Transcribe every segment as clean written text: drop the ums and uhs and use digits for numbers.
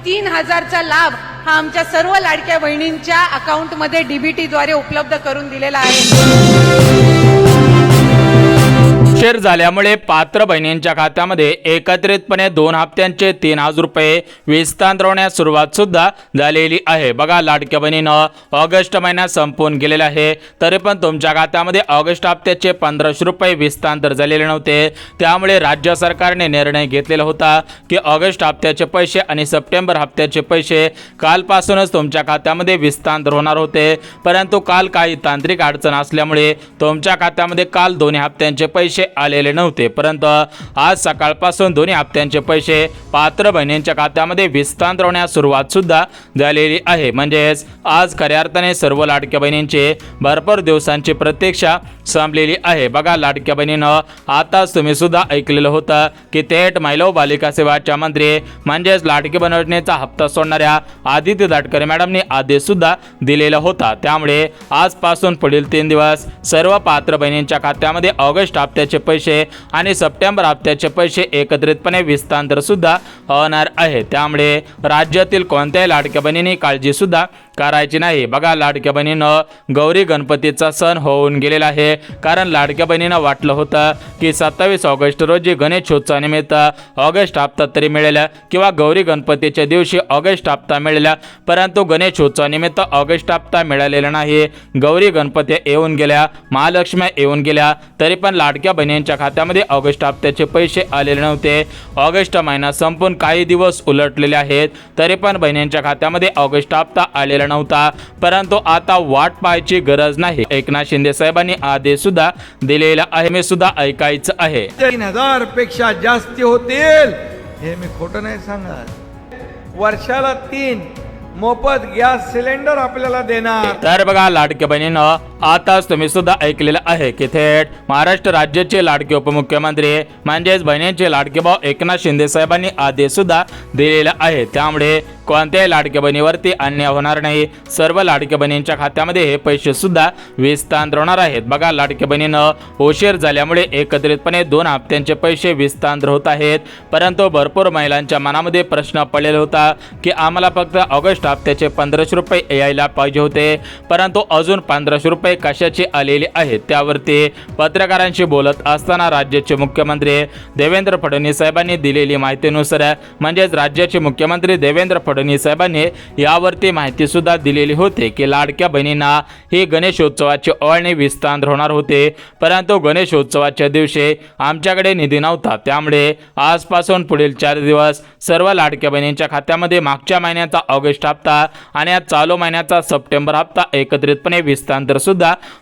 3000चा लाभ हा आमच्या सर्व लाडक्या बहिणींच्या अकाउंटमध्ये डीबीटी द्वारे उपलब्ध करून दिलेला आहे। उशीर झाल्यामुळे पात्र बहिणींच्या खात्यामध्ये एकत्रितपणे 2 हप्त्यांचे 3000 रुपये विस्तारण्यास सुरुवात सुद्धा झालेली आहे। बघा, लाडक्या बहिणीनं ऑगस्ट महिना संपून गेलेला आहे, तरी पण तुमच्या खात्यामध्ये ऑगस्ट हप्त्याचे 1500 रुपये विस्तार झालेले नव्हते। त्यामुळे राज्य सरकारने निर्णय घेतलेला होता की ऑगस्ट हप्त्याचे पैसे आणि सप्टेंबर हप्त्याचे पैसे कालपासूनच तुमच्या खात्यामध्ये विस्तार होणार होते, परंतु काल काही तांत्रिक अडचण असल्यामुळे तुमच्या खात्यामध्ये काल दोन्ही हप्त्यांचे पैसे आलेले नव्हते, परंतु आज सकाळपासून दोन्ही हप्त्यांचे पैसे पात्र बहिणींच्या खात्यामध्ये विस्तार होण्यास सुरुवात सुद्धा झालेली आहे। म्हणजेच आज खऱ्या अर्थाने सर्व लाडक्या बहिणींचे भरपूर दिवसांची प्रतीक्षा संपलेली आहे। बघा, लाडक्या बहिणीनं आताच तुम्ही सुद्धा ऐकलेलं होतं की थेट महिला व बालिका सेवाच्या मंत्री म्हणजेच लाडकी बहीण योजनेचा हप्ता सोडणाऱ्या आदित्य तटकरे मॅडमने आदेश सुद्धा दिलेला होता। त्यामुळे आजपासून पुढील 3 दिवस सर्व पात्र बहिणींच्या खात्यामध्ये ऑगस्ट हप्त्याचे पैसे आणि सप्टेंबर हप्त्याचे पैसे एकत्रितपणे विस्तार सुद्धा होणार आहे। त्यामुळे राज्यातील कोणत्याही लाडक्या बहिणींनी काळजी सुद्धा करायची नाही। बघा, लाडक्या बहिणीनं गौरी गणपतीचा सण होऊन गेलेला आहे, कारण लाडक्या बहिणीनं वाटलं होतं की 27 ऑगस्ट रोजी गणेशोत्सवानिमित्त ऑगस्ट हप्ता तरी मिळेल किंवा गौरी गणपतीच्या दिवशी ऑगस्ट हप्ता मिळेल, परंतु गणेशोत्सवानिमित्त ऑगस्ट हप्ता मिळालेला नाही। गौरी गणपती येऊन गेल्या, महालक्ष्मी येऊन गेल्या, तरी पण लाडक्या बहिणींच्या खात्यामध्ये ऑगस्ट हप्त्याचे पैसे आलेले नव्हते। ऑगस्ट महिना संपून काही दिवस उलटलेले आहेत, तरी पण बहिणींच्या खात्यामध्ये ऑगस्ट हप्ता आलेला नव्हता, परंतु आता वाट पाहायची गरज नाही। एकनाथ शिंदे साहेबांनी आदेश सुद्धा दिलेला आहे, मी सुद्धा ऐकायचं आहे। 3000 पेक्षा जास्ती होतील, हे मी खोटं नाही सांगत। वर्षाला 3 मोफत गॅस सिलेंडर आपल्याला देणार। तर बघा, लाडक्या बहिणीनं आताच तुम्ही सुद्धा ऐकलेलं आहे की थेट महाराष्ट्र राज्याचे लाडके उपमुख्यमंत्री म्हणजेच बहिणींचे लाडके भाऊ एकनाथ शिंदे साहेबांनी आदेश सुद्धा दिलेला आहे। त्यामुळे कोणत्याही लाडक्या बहिणीवरती अन्याय होणार नाही, सर्व लाडक्या बहिणींच्या खात्यामध्ये हे पैसे सुद्धा विस्तार होणार आहेत। बघा, लाडक्या बहिणीनं उशीर झाल्यामुळे एकत्रितपणे 2 हप्त्यांचे पैसे विस्तार होत आहेत, परंतु भरपूर महिलांच्या मनामध्ये प्रश्न पडलेला होता की आम्हाला फक्त ऑगस्ट हप्त्याचे 1500 रुपये यायला पाहिजे होते, परंतु अजून 1500 रुपये कशाचे आलेले आहेत। त्यावरती पत्रकारांशी बोलत असताना राज्याचे मुख्यमंत्री देवेंद्र फडणवीस साहेबांनी दिलेली माहितीनुसार म्हणजेच राज्याचे मुख्यमंत्री देवेंद्र फडणवीस साहेबांनी यावरती माहिती सुद्धा दिलेली होती की लाडक्या बहिणींना ही गणेशोत्सवाची ओवाळणी विस्तार होणार होते, परंतु गणेशोत्सवाच्या दिवशी आमच्याकडे निधी नव्हता। त्यामुळे आजपासून पुढील 4 दिवस सर्व लाडक्या बहिणींच्या खात्यामध्ये मागच्या महिन्याचा ऑगस्ट हप्ता आणि या चालू महिन्याचा सप्टेंबर हप्ता एकत्रितपणे विस्तार सुद्धा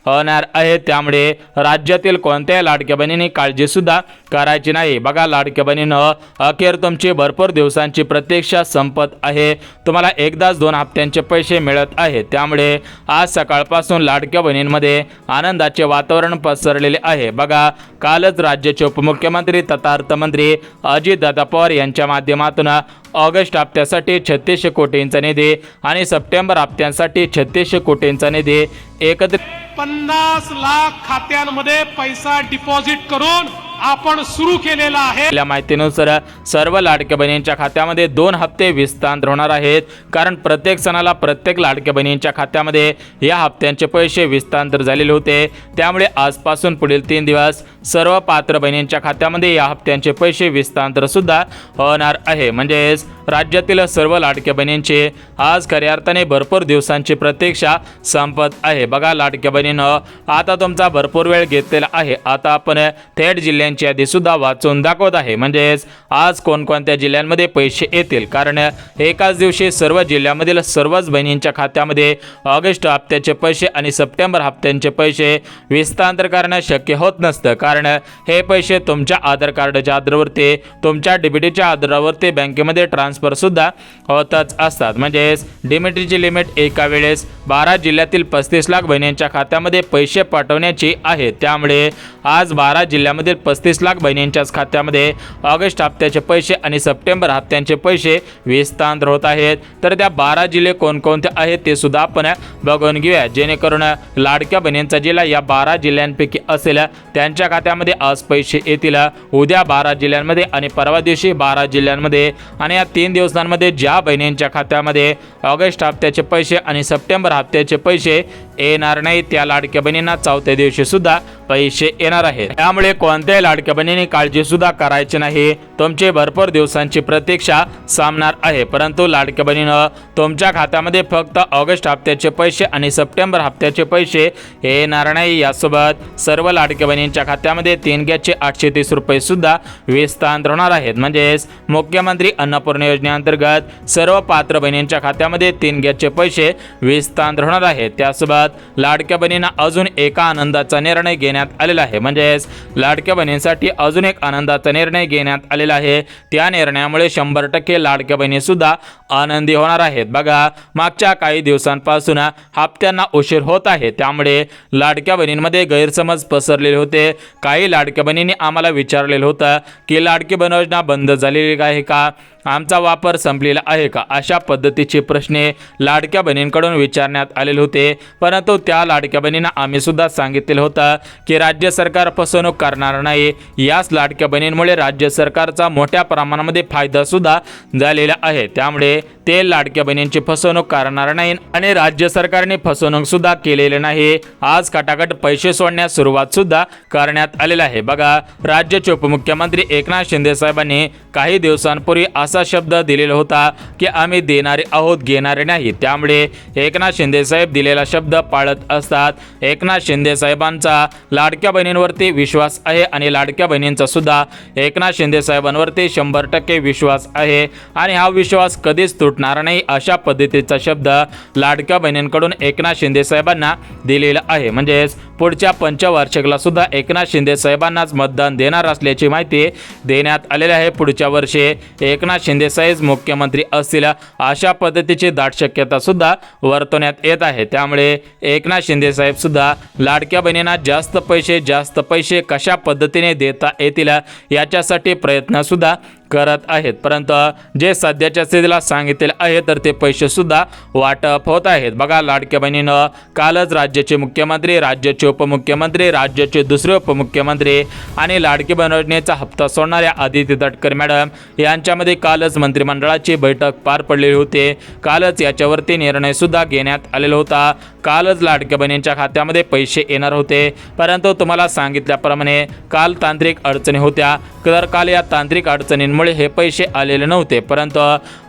होणार आहे। त्यामुळे राज्यातील कोणत्याही लाडक्या बहिणींनी काळजी सुद्धा करायची नाही। बघा, लाडक्या बहिणीनं अखेर तुमची भरपूर दिवसांची प्रतीक्षा संपत आहे, तुम्हाला एकदाच 2 हप्त्यांचे पैसे मिळत आहेत। त्यामुळे आज सकाळपासून लाडक्या बहिणींमध्ये आनंदाचे वातावरण पसरलेले आहे। बघा, कालच राज्याचे उपमुख्यमंत्री तथा अर्थमंत्री अजितदादा पवार यांच्या माध्यमातून ऑगस्ट हप्त्यासाठी 3600 कोटींचा निधी आणि सप्टेंबर हप्त्यासाठी 3600 कोटींचा निधी एकत्रित 50 लाख खात्यांमध्ये पैसा डिपॉझिट करून आपण सुरू केलेला आहे। या माहितीनुसार सर्व लाडक्या बहिणींच्या खात्यामध्ये 2 हप्ते विस्तार होणार आहेत, कारण प्रत्येक सणाला प्रत्येक लाडक्या बहिणींच्या खात्यामध्ये या हप्त्यांचे पैसे विस्तार झालेले होते। त्यामुळे आजपासून पुढील 3 दिवस सर्व पात्र बहिणींच्या खात्यामध्ये या हप्त्यांचे पैसे विस्तार सुद्धा होणार आहे। म्हणजेच राज्यातील सर्व लाडक्या बहिणींची आज खऱ्या अर्थाने भरपूर दिवसांची प्रतीक्षा संपत आहे। बघा, लाडक्या बहिणीनं आता तुमचा भरपूर वेळ घेतलेला आहे। आता आपण थेट जिल्ह्यांची यादी सुद्धा वाचून दाखवत आहे, म्हणजेच आज कोणकोणत्या जिल्ह्यांमध्ये पैसे येतील, कारण एकाच दिवशी सर्व जिल्ह्यामधील सर्वच बहिणींच्या खात्यामध्ये ऑगस्ट हप्त्याचे पैसे आणि सप्टेंबर हप्त्यांचे पैसे विस्तार करणं शक्य होत नसतं, कारण हे पैसे तुमच्या आधार कार्डच्या आधारावरती तुमच्या डीबीटीच्या आधारावरती बँकेमध्ये ट्रान्सफर सुद्धा होतच असतात। म्हणजेच डीबीटीची लिमिट एका वेळेस 12 जिल्ह्यातील 35 लाख बहिणींच्या खात्यामध्ये पैसे पाठवण्याची आहे। त्यामुळे आज 12 जिल्ह्यामधील 35 लाख बहिणींच्याच खात्यामध्ये ऑगस्ट हप्त्याचे पैसे आणि सप्टेंबर हप्त्यांचे पैसे विस्तार होत आहेत। तर त्या 12 जिल्हे कोणकोणते आहेत ते सुद्धा आपण बघून घेऊया, जेणेकरून लाडक्या बहिणींचा जिल्हा या 12 जिल्ह्यांपैकी असेल त्यांच्या खात्यामध्ये आज पैसे येतील। उद्या 12 जिल्ह्यांमध्ये आणि परवा दिवशी 12 जिल्ह्यांमध्ये, आणि या 3 दिवसांमध्ये ज्या बहिणींच्या खात्यामध्ये ऑगस्ट हप्त्याचे पैसे आणि सप्टेंबर हप्त्याचे पैसे येणार नाही त्या लाडक्या बहिणींना चौथ्या दिवशी सुद्धा पैसे येणार आहेत। त्यामुळे कोणत्याही लाडक्या बहिणींनी काळजी सुद्धा करायची नाही, तुमची भरपूर दिवसांची प्रतीक्षा संपणार आहे। परंतु लाडक्या बहिणीनं तुमच्या खात्यामध्ये फक्त ऑगस्ट हप्त्याचे पैसे आणि सप्टेंबर हप्त्याचे पैसे येणार नाही, यासोबत सर्व लाडक्या बहिणींच्या खात्यामध्ये 3 गॅसचे 830 रुपये सुद्धा विस्तार होणार आहेत। म्हणजेच मुख्यमंत्री अन्नपूर्णा योजनेअंतर्गत सर्व पात्र बहिणींच्या खात्यामध्ये 3 गॅसचे पैसे विस्तार होणार आहेत। त्यासोबत लाडक्या बहिणींना अजून एका आनंदाचा निर्णय घेण्यात आलेला आहे, म्हणजेच लाडक्या बहिणींसाठी अजून एक आनंदाचा निर्णय घेण्यात आलेला आहे। त्या निर्णयामुळे 100% लाडक्या बहिणी सुद्धा आनंदी होणार आहेत। बघा, मागच्या काही दिवसांपासून हप्त्यांना उशीर होत आहे, त्यामुळे लाडक्या बहिणींमध्ये गैरसमज पसरलेले होते। काही लाडक्या बहिणींनी आम्हाला विचारलेलं होतं की लाडकी बहीण योजना बंद झालेली आहे का, आमचा वापर संपलेला आहे का, अशा पद्धतीचे प्रश्न लाडक्या बहिणींकडून विचारण्यात आलेले होते। परंतु त्या लाडक्या बहिणींना आम्ही सुद्धा सांगितलेलं होतं की राज्य सरकार फसवणूक करणार नाही। याच लाडक्या बहिणींमुळे राज्य सरकारचा मोठ्या प्रमाणामध्ये फायदा सुद्धा झालेला आहे, त्यामुळे ते लाडक्या बहिणींची फसवणूक करणार नाही आणि राज्य सरकारने फसवणूक सुद्धा केलेले नाही। आज खटाखट पैसे सोडण्यास सुरुवात सुद्धा करण्यात आलेला आहे। बघा, राज्याचे उपमुख्यमंत्री एकनाथ शिंदे साहेबांनी काही दिवसांपूर्वी असा शब्द दिलेला होता की आम्ही देणारे आहोत, घेणारे नाही। त्यामुळे एकनाथ शिंदे साहेब दिलेला शब्द पाळत असतात। एकनाथ शिंदे साहेबांचा लाडक्या बहिणींवरती विश्वास आहे आणि लाडक्या बहिणींचा सुद्धा एकनाथ शिंदे साहेबांवरती 100% विश्वास आहे आणि हा विश्वास कधीच तुटणार नाही, अशा पद्धतीचा शब्द लाडक्या बहिणींकडून एकनाथ शिंदे साहेबांना दिलेला आहे। म्हणजेच पुढच्या पंचवार्षिकला सुद्धा एकनाथ शिंदे साहेबांनाच मतदान देणार असल्याची माहिती देण्यात आलेली आहे। पुढच्या वर्षी एकनाथ शिंदे साहेब मुख्यमंत्री असतील अशा पद्धतीची दाट शक्यता सुद्धा वर्तवण्यात येत आहे। त्यामुळे एकनाथ शिंदे साहेब सुद्धा लाडक्या बहिणींना जास्त पैसे कशा पद्धतीने देता येतील याच्यासाठी प्रयत्न सुद्धा करत आहेत। परंतु जे सध्याच्या स्थितीला सांगितले आहे तर ते पैसे सुद्धा वाटप होत आहेत। बघा, लाडक्या बहिणीनं कालच राज्याचे मुख्यमंत्री, राज्याचे उपमुख्यमंत्री, राज्याचे दुसरे उपमुख्यमंत्री आणि लाडकी बहीण योजनेचा हप्ता सोडणाऱ्या आदिती तटकरे मॅडम यांच्यामध्ये कालच मंत्रिमंडळाची बैठक पार पडलेली होती। कालच याच्यावरती निर्णय सुद्धा घेण्यात आलेला होता। कालच लाडक्या बहिणींच्या खात्यामध्ये पैसे येणार होते, परंतु तुम्हाला सांगितल्याप्रमाणे काल तांत्रिक अडचणी होत्या, तर काल या तांत्रिक अडचणींमुळे हे पैसे आलेले नव्हते। परंतु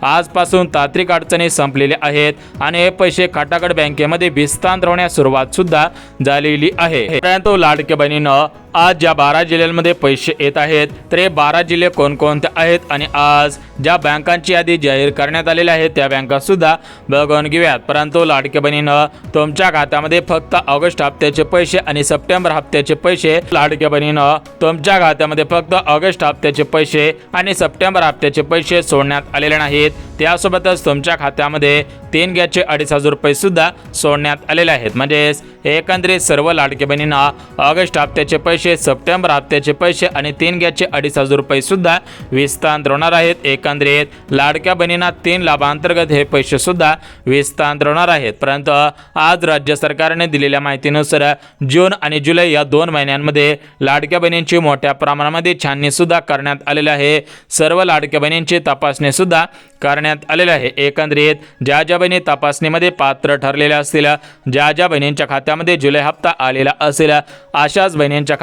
आजपासून तांत्रिक अडचणी संपलेल्या आहेत आणि हे पैसे खटाखट बँकेमध्ये विस्तार होण्यास सुरुवात सुद्धा झालेली आहे। परंतु लाडक्या बहिणीनं आज ज्या 12 जिल्ह्यांमध्ये पैसे येत आहेत तर हे 12 जिल्हे कोणकोणते आहेत आणि आज ज्या बँकांची यादी जाहीर करण्यात आलेली आहे त्या बँका सुद्धा बघून घेऊयात। परंतु लाडक्या बहिणीनं तुमच्या खात्यामध्ये फक्त ऑगस्ट हप्त्याचे पैसे आणि सप्टेंबर हप्त्याचे पैसे, लाडक्या बहिणीनं तुमच्या खात्यामध्ये फक्त ऑगस्ट हप्त्याचे पैसे आणि सप्टेंबर हप्त्याचे पैसे सोडण्यात आलेले नाहीत। त्यासोबतच तुमच्या खात्यामध्ये 3 गॅसचे 2,500 रुपये सुद्धा सोडण्यात आलेले आहेत। म्हणजेच एकंदरीत सर्व लाडक्या बहिणींना ऑगस्ट हप्त्याचे पैसे, सप्टेंबर हप्त्याचे पैसे आणि 3 गॅसचे 2,500 रुपये सुद्धा विस्तार होणार आहेत। एकंदरीत लाडक्या बहिणींना 3 लाभांतर्गत हे पैसे सुद्धा विस्तार होणार आहेत। परंतु आज राज्य सरकारने दिलेल्या माहितीनुसार जून आणि जुलै या 2 महिन्यांमध्ये लाडक्या बहिणींची मोठ्या प्रमाणामध्ये छाननी सुद्धा करण्यात आलेली आहे। सर्व लाडक्या बहिणींची तपासणी सुद्धा करण्यात आलेली आहे। एकंदरीत ज्या ज्या बहिणी तपासणीमध्ये पात्र ठरलेल्या असतील, ज्या ज्या बहिणींच्या खात्यामध्ये जुलै हप्ता आलेला असेल, अशाच बहिणींच्या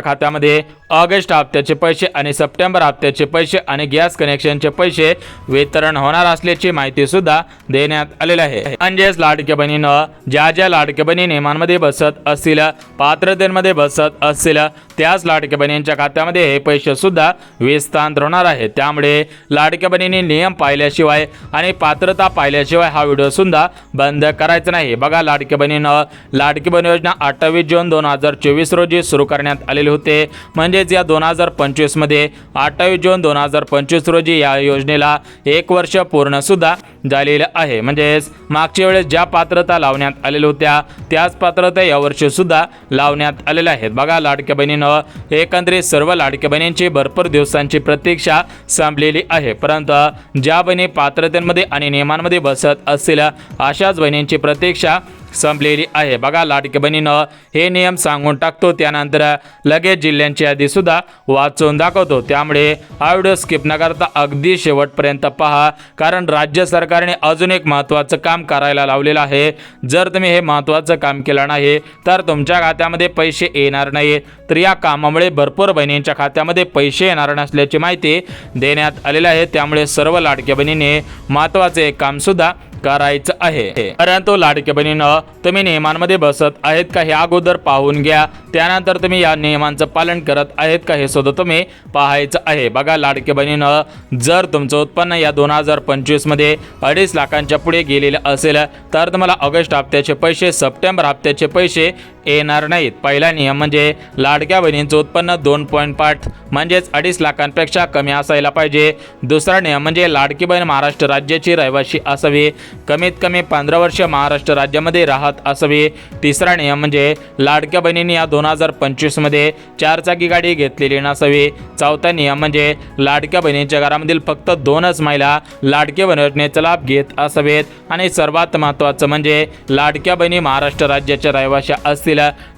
खात्यामध्ये ऑगस्ट हप्त्याचे पैसे आणि सप्टेंबर हप्त्याचे पैसे आणि गॅस कनेक्शनचे पैसे वितरण होणार असल्याची माहिती सुद्धा देण्यात आलेली आहे। म्हणजेच लाडक्या बहिणीनं ज्या ज्या लाडक्या बहिणी नियमांमध्ये बसत असतील, पात्रतेमध्ये बसत असतील, त्याच लाडक्या बहिणींच्या खात्यामध्ये हे पैसे सुद्धा विस्तार होणार आहेत। त्यामुळे लाडक्या बहिणींनी नियम पाहिल्याशिवाय आणि पात्रता पाहिल्याशिवाय हा व्हिडिओ सुद्धा बंद करायचा नाही। बघा, लाडक्या बहिणीनं लाडकी बहीण योजना 28 जून 2024 रोजी सुरू करण्यात आलेली होते। म्हणजे म्हणजेच या 2025 मध्ये 28 जून 2025 रोजी या योजनेला 1 वर्ष पूर्ण सुद्धा झालेलं आहे. म्हणजेच मागच्या वेळेस ज्या पात्रता लावण्यात आलेल्या होत्या त्याच पात्रता यावर्षी सुद्धा लावण्यात आलेल्या आहेत. बघा लाडक्या बहिणीनं एकंदरीत सर्व लाडक्या बहिणींची भरपूर दिवसांची प्रतीक्षा संपलेली आहे. परंतु ज्या बहिणी पात्रतेमध्ये आणि नियमांमध्ये बसत असतील अशाच बहिणींची प्रतीक्षा संपलेली आहे. बघा लाडक्या बहिणीनं हे नियम सांगून टाकतो, त्यानंतर लगेच जिल्ह्यांची यादी सुद्धा वाचून दाखवतो. त्यामुळे हा व्हिडिओ स्किप न करता अगदी शेवटपर्यंत पहा, कारण राज्य सरकारने अजून एक महत्त्वाचं काम करायला लावलेलं आहे. जर तुम्ही हे महत्त्वाचं काम केलं नाही तर तुमच्या खात्यामध्ये पैसे येणार नाही. तर या कामामुळे भरपूर बहिणींच्या खात्यामध्ये पैसे येणार नसल्याची माहिती देण्यात आलेली आहे. त्यामुळे सर्व लाडक्या बहिणीने महत्त्वाचे एक काम सुद्धा करायचं आहे. परंतु लाडक्या बहिणीनं तुम्ही नियमांमध्ये बसत आहेत का हे अगोदर पाहून घ्या, त्यानंतर तुम्ही या नियमांचं पालन करत आहेत का हे सुद्धा तुम्ही पाहायचं आहे. बघा लाडक्या बहिणीनं जर तुमचं उत्पन्न या 2025 मध्ये 2.5 लाखांच्या पुढे गेलेलं असेल तर तुम्हाला ऑगस्ट हप्त्याचे पैसे, सप्टेंबर हप्त्याचे पैसे येणार नाहीत. पहिला नियम म्हणजे लाडक्या बहिणींचं उत्पन्न 2.5 म्हणजेच 2.5 लाखांपेक्षा कमी असायला पाहिजे. दुसरा नियम म्हणजे लाडकी बहीण महाराष्ट्र राज्याची रहिवासी असावी, कमीत कमी 15 वर्ष महाराष्ट्र राज्यामध्ये राहत असावी. तिसरा नियम म्हणजे लाडक्या बहिणींनी या 2025 मध्ये 4 चाकी गाडी घेतलेली नसावी. चौथा नियम म्हणजे लाडक्या बहिणींच्या घरामधील फक्त 2च महिला लाडकी बहीण योजनेचा लाभ घेत असावेत. आणि सर्वात महत्त्वाचं म्हणजे लाडक्या बहिणी महाराष्ट्र राज्याच्या रहिवासी असतील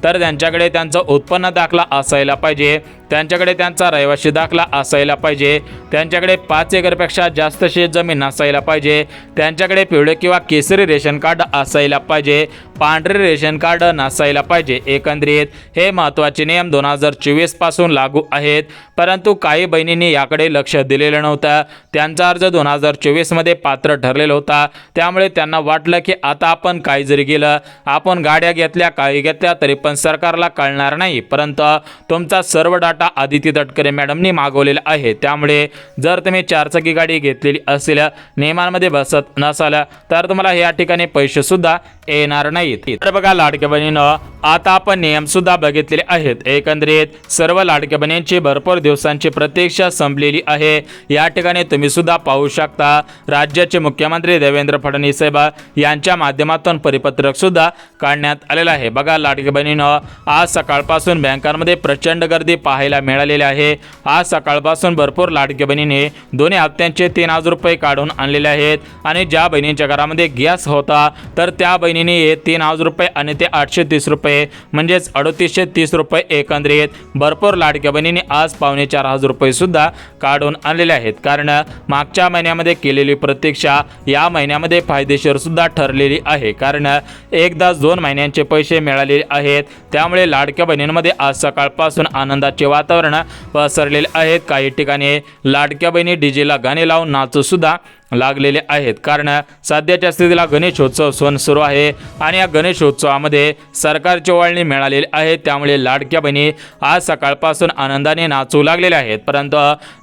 तर त्यांच्याकडे त्यांचा उत्पन्न दाखला असायला पाहिजे, त्यांच्याकडे त्यांचा रहिवासी दाखला असायला पाहिजे, त्यांच्याकडे 5 एकरपेक्षा जास्त शेत जमीन नसायला पाहिजे, त्यांच्याकडे पिवळे किंवा केसरी रेशन कार्ड असायला पाहिजे, पांढरे रेशन कार्ड नसायला पाहिजे. एकंदरीत हे महत्त्वाचे नियम 2024 पासून लागू आहेत. परंतु काही बहिणींनी याकडे लक्ष दिलेलं नव्हतं. त्यांचा अर्ज 2024 मध्ये पात्र ठरलेला होता. त्यामुळे त्यांना वाटलं की आता आपण काही जरी गेलं, आपण गाड्या घेतल्या, काही घेतल्या तरी पण सरकारला कळणार नाही. परंतु तुमचा सर्व डाटा आदिती तटकरे मॅडमनी मागवलेला आहे. त्यामुळे जर तुम्ही 4 चाकी गाडी घेतलेली असेल, नियमांमध्ये बसत नसाल तर तुम्हाला या ठिकाणी पैसे सुद्धा येणार नाहीत. तर बघा लाडक्या बहिणीनं आता आपण नियम सुद्धा बघितलेले आहेत. एकंदरीत सर्व लाडक्या बहिणींची भरपूर दिवसांची प्रतीक्षा संपलेली आहे. या ठिकाणी तुम्ही सुद्धा पाहू शकता राज्याचे मुख्यमंत्री देवेंद्र फडणवीस साहेब यांच्या माध्यमातून परिपत्रक सुद्धा काढण्यात आलेलं आहे. बघा लाडक्या बहिणीनं आज सकाळपासून बँकांमध्ये प्रचंड गर्दी पाहायला मिळालेली आहे. आज सकाळपासून भरपूर लाडक्या बहिणीने दोन्ही हप्त्यांचे 3,000 रुपये काढून आणलेले आहेत. आणि ज्या बहिणींच्या घरामध्ये गॅस होता तर त्या बहिणीने 3,000 रुपये आणि ते 830 रुपये म्हणजेच 3830 रुपये एकंदरीत भरपूर लाडक्या बहिणीने आज 4,500 रुपये सुद्धा काढून आणलेले आहेत. कारण मागच्या महिन्यामध्ये केलेली प्रतीक्षा या महिन्यामध्ये फायदेशीर सुद्धा ठरलेली आहे. कारण एकदाच 2 महिन्यांचे पैसे मिळालेले आहेत. त्यामुळे लाडक्या बहिणींमध्ये आज सकाळपासून आनंदाचे वातावरण पसरलेले आहेत. काही ठिकाणी लाडक्या बहिणी डीजेला गाणे लावून नाचू सुद्धा लागलेले आहेत. कारण सध्याच्या स्थितीला गणेशोत्सव सण सुरू आहे आणि या गणेशोत्सवामध्ये सरकारची ओवाळणी मिळालेली आहे. त्यामुळे लाडक्या बहिणी आज सकाळपासून आनंदाने नाचू लागलेल्या आहेत. परंतु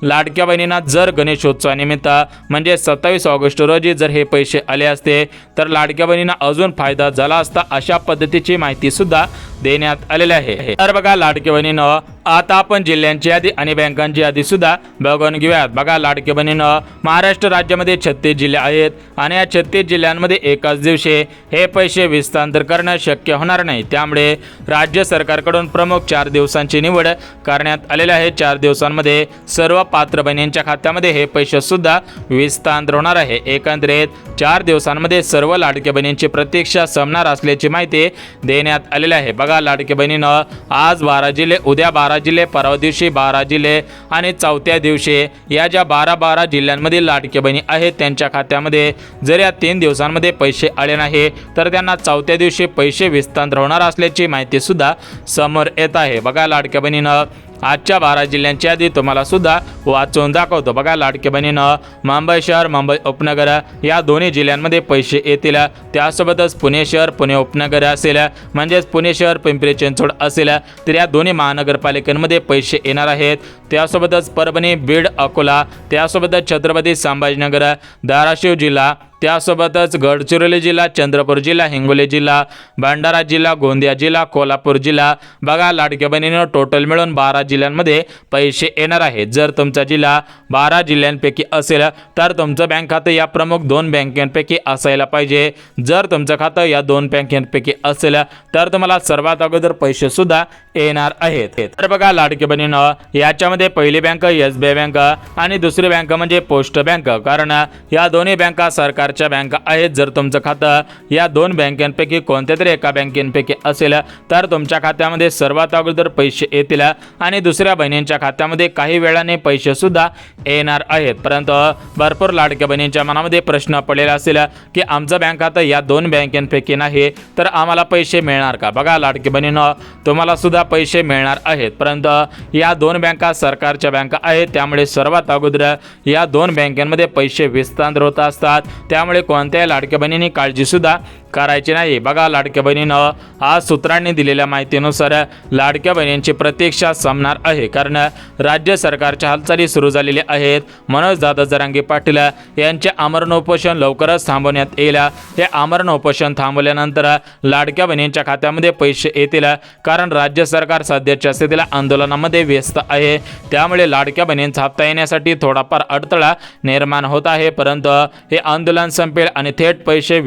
लाडक्या बहिणींना जर गणेशोत्सवानिमित्त म्हणजे 27 ऑगस्ट रोजी जर हे पैसे आले असते तर लाडक्या बहिणींना अजून फायदा झाला असता, अशा पद्धतीची माहिती सुद्धा देण्यात आलेली आहे. तर बघा लाडक्या बहिणीनं आता आपण जिल्ह्यांची यादी आणि बँकांची यादी सुद्धा बघून घेऊयात. बघा लाडक्या बहिणीनं महाराष्ट्र राज्यामध्ये 36 जिल्हे आहेत आणि या 36 जिल्ह्यांमध्ये एकाच दिवशी हे पैसे विस्तांतर करणं शक्य होणार नाही. त्यामुळे राज्य सरकारकडून प्रमुख 4 दिवसांची निवड करण्यात आलेली आहे. 4 दिवसांमध्ये सर्व पात्र बहिणींच्या खात्यामध्ये हे पैसे सुद्धा विस्तांतर होणार आहे. एकंदरीत 4 दिवसांमध्ये सर्व लाडक्या बहिणींची प्रतीक्षा संपणार असल्याची माहिती देण्यात आलेली आहे. बघा लाडक्या बहिणीनं आज 12 जिल्हे, उद्या 12 जिल्हे, परवा दिवशी 12 जिल्हे आणि चौथ्या दिवशी या ज्या 12 जिल्ह्यांमधील लाडक्या बहिणी आहेत त्यांच्या खात्यामध्ये जर या 3 दिवसांमध्ये पैसे आले नाही तर त्यांना चौथ्या दिवशी पैसे विस्तांतर होणार असल्याची माहिती सुद्धा समोर येत आहे. बघा लाडक्या बहिणीनं आजच्या 12 जिल्ह्यांची यादी तुम्हाला सुद्धा वाचून दाखवतो. बघा लाडक्या बहिणीनं मुंबई शहर, मुंबई उपनगर या दोन्ही जिल्ह्यांमध्ये पैसे येतील. त्यासोबतच पुणे शहर, पुणे उपनगर असेल म्हणजेच पुणे शहर, पिंपरी चिंचवड असेल तर या दोन्ही महानगरपालिकांमध्ये पैसे येणार आहेत. त्यासोबतच परभणी, बीड, अकोला, त्यासोबतच छत्रपती संभाजीनगर, धाराशिव जिल्हा, त्यासोबतच गडचिरोली जिल्हा, चंद्रपूर जिल्हा, हिंगोली जिल्हा, भंडारा जिल्हा, गोंदिया जिल्हा, कोल्हापूर जिल्हा बघा लाडक्या बहिणीनं टोटल मिळून 12 जिल्ह्यांमध्ये पैसे येणार आहेत. जर तुमचा जिल्हा 12 जिल्ह्यांपैकी असेल तर तुमचं बँक खातं या प्रमुख 2 बँकांपैकी असायला पाहिजे. जर तुमचं खातं या 2 बँकांपैकी असेल तर तुम्हाला सर्वात अगोदर पैसे सुद्धा येणार आहेत. तर बघा लाडक्या बहिणीनं याच्यामध्ये पहिली बँक SBI बँक आणि दुसरी बँक म्हणजे पोस्ट बँक, कारण या दोन्ही बँका सरकारच्या बँका आहेत. जर तुमचं खातं या 2 बँकांपैकी कोणत्या तरी एका बँकेपैकी असेल तर तुमच्या खात्यामध्ये सर्वात अगोदर पैसे येतील आणि दुसऱ्या बहिणींच्या खात्यामध्ये काही वेळाने पैसे सुद्धा येणार आहेत. परंतु भरपूर लाडक्या बहिणींच्या मनामध्ये प्रश्न पडलेला असेल की आमचं बँक खातं या 2 बँकांपैकी नाही तर आम्हाला पैसे मिळणार का. बघा लाडक्या बहिणीनं तुम्हाला सुद्धा पैसे मिळणार आहेत, परंतु या 2 बँका सरकारच्या बँका आहेत. त्यामुळे सर्वात अगोदर या 2 बँकांमध्ये पैसे विस्तार होत असतात. त्यामुळे कोणत्याही लाडक्या बहिणींनी काळजी सुद्धा करायची नाही. बघा लाडक्या बहिणीनं आज सूत्रांनी दिलेल्या माहितीनुसार लाडक्या बहिणींची प्रतीक्षा संपणार आहे, कारण राज्य सरकारच्या हालचाली सुरू झालेल्या आहेत. मनोज दादा जरांगे पाटील यांचे आमरण उपोषण लवकरच थांबवण्यात येईल. हे आमरण उपोषण थांबवल्यानंतर लाडक्या बहिणींच्या खात्यामध्ये पैसे येतील, कारण राज्य सरकार सध्याच्या स्थितीला आंदोलनामध्ये व्यस्त आहे. त्यामुळे लाडक्या बहिणींचा हप्ता येण्यासाठी थोडाफार अडथळा निर्माण होत आहे, परंतु हे आंदोलन संपेल आणि थेट पैसे